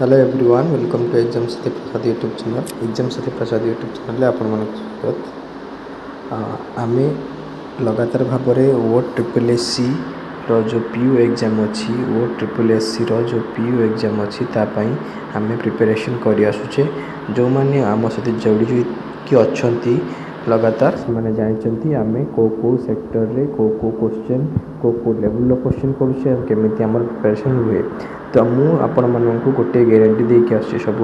Hello everyone welcome to exam Satya Prasad YouTube channel exam Satya Prasad YouTube channel आपण मन स्वागत। आम लगातार भाव में ओ ट्रिपल एससी जो पीयू एग्जाम अच्छी ओ ट्रिपल एससी जो पीयू एग्जाम अच्छी तापाई आम प्रिपरेशन कर आसुचे। जो मैंने आम सहित जोड़ी अच्छा लगातार से जानते आम कौ सेक्टर रे कौ क्वेश्चन कौ लेवल क्वेश्चन करुँचे आम प्रिपरेशन हुए। तो मुझे आपण मानक गोटे ग्यारंटी देकी आसुच्छी सब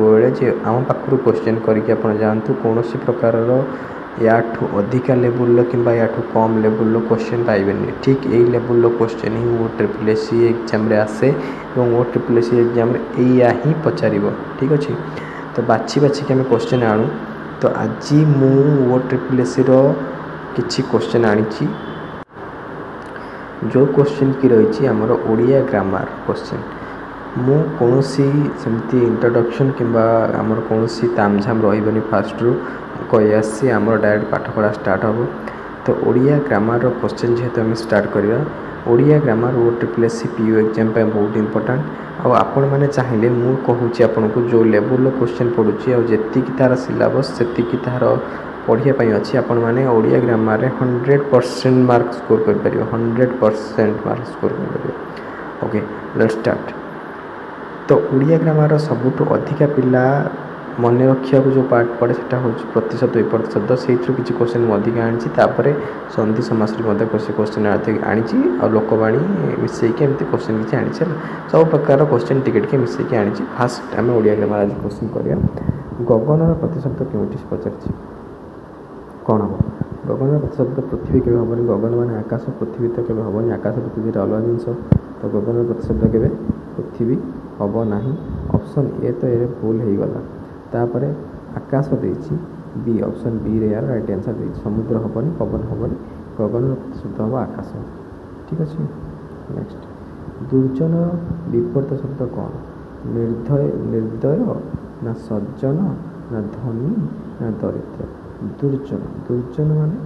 आम पाखु क्वेश्चन करके जातु कौन प्रकार या अधिका लेवल कि कम लेवल क्वेश्चन पाइबे। ठीक यही लेवल क्वेश्चन ही वो ट्रिपल एससी एग्जाम आसे और वो ट्रिपल एससी एग्जाम या ही पचार। ठीक अच्छे तो बाछी बाछिक आम क्वेश्चन आणु। तो आज मु वो ट्रिपल एससी किसी क्वेश्चन आनी जो क्वेश्चन की रही आमर ओडिया ग्रामर क्वेश्चन मु कौन सेमती इंट्रोडक्शन किंबा आमर कौन तामझाम रही फास्ट रु कही आसी आमर डायरेक्ट पाठ पढ़ा स्टार्ट हम। तो ओडिया ग्रामर क्वेश्चन जेहेतु आम स्टार्ट करवा ओडिया ग्रामर वो ट्रिपल एससी पीयू एग्जाम बहुत इंपोर्टेंट आपण मैंने चाहिए मु कहूँ आपन को जो लेवल क्वेश्चन पढ़ुची आती तार सिलेबस से तार पढ़ाई अच्छी आपण मैंने ओडिया ग्रामर रे 100% मार्क स्कोर कर 100% मार्क स्कोर कर। Okay let's start. तो ओडिया ग्रामर सबुठ अधिका पिला मन रखा जो पार्ट पड़े से हूँ प्रतिशत विपरीत शब्द से किसी क्वेश्चन अधिक आनी संधि समास क्वेश्चन आनी लोकवाणी मिसेक एमती क्वेश्चन किसी आनी सब प्रकार क्वेश्चन टिके मिसेक आनी। फास्ट आम ओडिया ग्रामर आज क्वेश्चन करिया गगनर प्रतिशब्द क्योंटी पचार कौन हम गगन प्रतिशब्द पृथ्वी के हेनी गगन मान आकाश पृथ्वी तो केवे हेनी आकाश पृथ्वी अलग जिनस तो गगन प्रतिशब्द के पृथ्वी हम ना। ऑप्शन ए तो ये भूल हो गला तापर आकाश देती बी ऑप्शन बी रे यार राइट आंसर दे समुद्र हेनी पवन हेनी गगन प्रतिशब्द हम आकाश। ठीक अच्छे नेक्स्ट दुर्जन विपरीत शब्द कौन निर्दय निर्दय ना सज्जन ना धनी ना दरिद्र। दुर्जन दुर्जन माने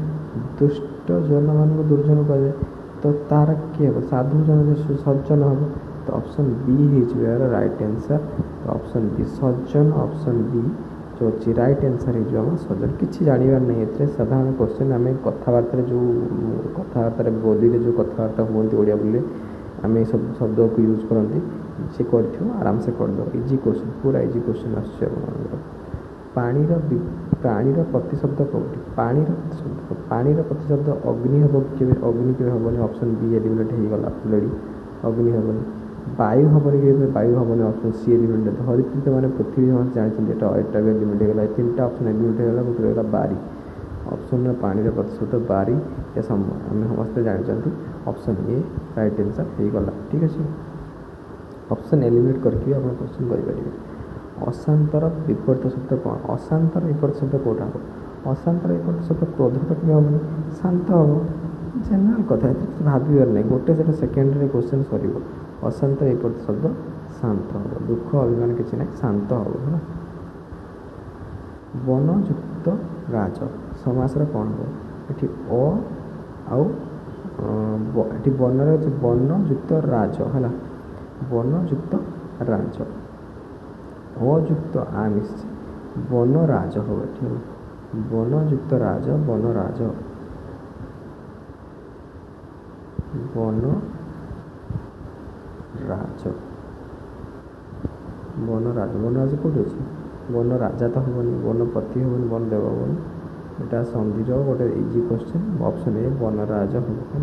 दुष्ट जन मान को दुर्जन कहे तो तार किए हम साधु जन सज्जन हम तो ऑप्शन बी हो राइट आंसर। तो ऑप्शन बी सज्जन ऑप्शन बी जो अच्छी राइट आंसर हो सज्जन किसी जानवर नहीं ये साधारण क्वेश्चन आम कथबार्ता जो कथबार्ता बोली जो कथबार्ता हमें ओडिया बोली आम सब शब्द को यूज करती सी कर आराम से करद इजी क्वेश्चन पूरा इजी क्वेश्चन आसर पाणीर प्राणीर प्रतिशब्द कौटी पाणीर प्रतिशब्द अग्नि हम के अग्नि के हेनी ऑप्शन बी एलिमिनेट हो गला अलरेडी अग्नि हेनी वायु हेनी के वायु हेनी ऑप्शन सी एलिमिनेट धरित्री तो मैंने पृथ्वी जानते एटा भी एलिमिनेट होगा तीन टा ऑप्शन एलिमिनेट होगा गोटे रहा बारी ऑप्शन पाणीर प्रतिशब्द बारी या आम समस्ते जानते ऑप्शन ए राइट आंसर हो गला। ठीक अच्छे ऑप्शन एलिमिनेट करके आप क्वेश्चन करेंगे। अशांतर विपरीत शब्द कौन अशांतर विपरीत शब्द कौटा हम अशांतर विपरीत शब्द क्रोध तो क्यों हम शांत हम जनरल कथा भावार नहीं गोटे से सेकेंड क्वेश्चन सर अशांत विपरीत शब्द शांत हम दुख अभिमान किसी ना शांत हम है। वनयुक्त राज समासर कौन हम ये ये बनर वनयुक्त राज है वनयुक्त राज अयुक्त आमिष वनराज हो वनयुक्त राज वनराज वनराज वनराज वनराज कौटे अच्छे वन राजा तो हेनी वनपति हेनी वन देव हेनी यहाँ संधि गोटे इजी क्वेश्चन ऑप्शन ए वनराज हम है।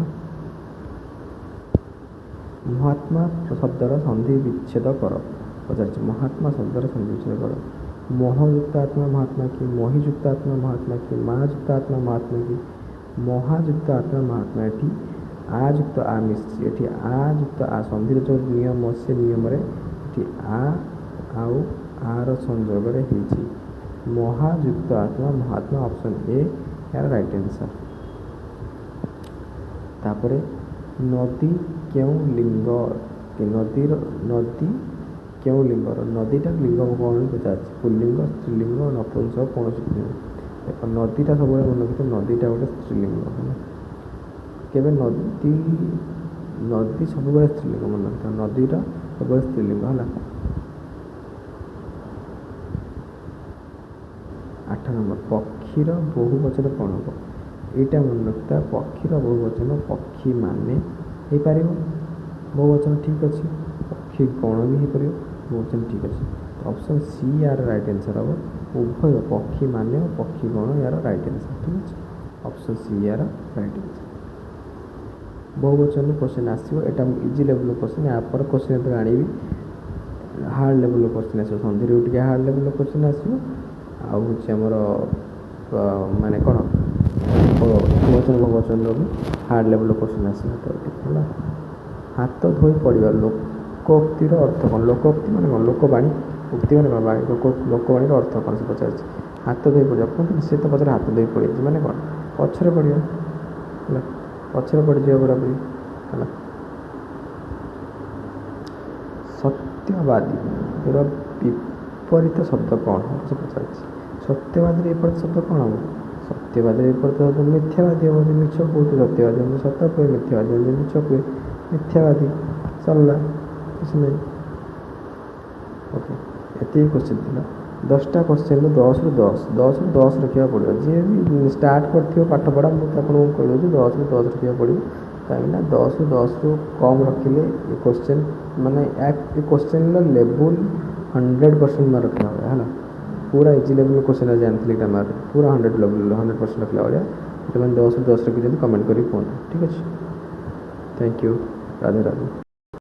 महात्मा शब्दर संधि विच्छेद कर पचार महात्मा शब्दर संधि विच्छेद कर मोहयुक्त आत्मा महात्मा की मोहियुक्त आत्मा महात्मा की महायुक्त आत्मा महात्मा की महायुक्त आत्मा महात्मा ये आयुक्त आमिष ये आयुक्त आ संधि जो नियम से नियम आउ आर संजोग महायुक्त आत्मा महात्मा ऑप्शन ए यार राइट आंसर। तापर नदी क्यों लिंग नदी नदी क्यों लिंगर नदीटा लिंग कौन पचार पुल्लिंग स्त्रीलिंग नपुंसक कौन देख नदीटा सब मन रखिए नदीटा गोटे स्त्रीलिंग है केवे नदी नदी सब स्त्रीलिंग मन रखिए नदीटा सब स्त्रीलिंग है। 8 नंबर पक्षीर बहुवचन कौन हम यहाँ मन रखता पक्षीर बहुवचन पक्षी माने हो पार बहुवचन ठीक अच्छे पक्षी गण भी हो पार बहुवचन ठीक अच्छे ऑप्शन सी यार राइट आंसर हम उभय पक्षी माने और पक्षी गण यार राइट आंसर ठीक अच्छे ऑप्शन सी यार राइट आंसर बहुवचन क्वेश्चन आसो यहाँ इजी लेवल क्वेश्चन या पर क्वेश्चन तो आनी हार्ड लेवल क्वेश्चन आस सन्धि टे हार्ड लेवल क्वेश्चन आसो आमर माने कौन बहुवचन बहुवचन भी हार्ड लेवल क्वेश्चन आसला हाथ धोई पड़ा लोकोक्तिर अर्थ कौन लोकोक्ति मैंने कौन लोकवाणी उक्ति मैंने कौन लोकवाणी अर्थ कौन से पचार हाथ धोई पड़ा कहते सी तो पचार हाथ धोई पड़े मैंने कौन पचर पड़ा है पचर पड़ जाए बराबर है सत्यवादी विपरीत शब्द कौन हम से पचार सत्यवादी विपरीत शब्द कौन हम सत्यवादी विपरीत शब्द मिथ्यावादी हम मिछ कहे सत्यवादी हम सत कहे मिथ्यावादी हम मिछ कहे मिथ्यावादी सरला किसी नहीं ओके ये क्वेश्चन थी 10टा क्वेश्चन 10 ରୁ 10 ରୁ 10 रखा पड़ो जी भी स्टार्ट कर पाठ पढ़ा मुझे कहीदे 10 ରୁ 10 रखा पड़ो कहीं 10 ରୁ 10 ରୁ कम रखिले ये क्वेश्चन माने ये क्वेश्चन लेवल 100% मार्क रखना है ना पूरा इजी लेवल क्वेश्चन जानते मार्क पूरा 100 लेवल 100% रखला भाया तो 10 ରୁ 10 रखी कमेंट करी कहते ठीक अच्छे थैंक यू राधे राधे।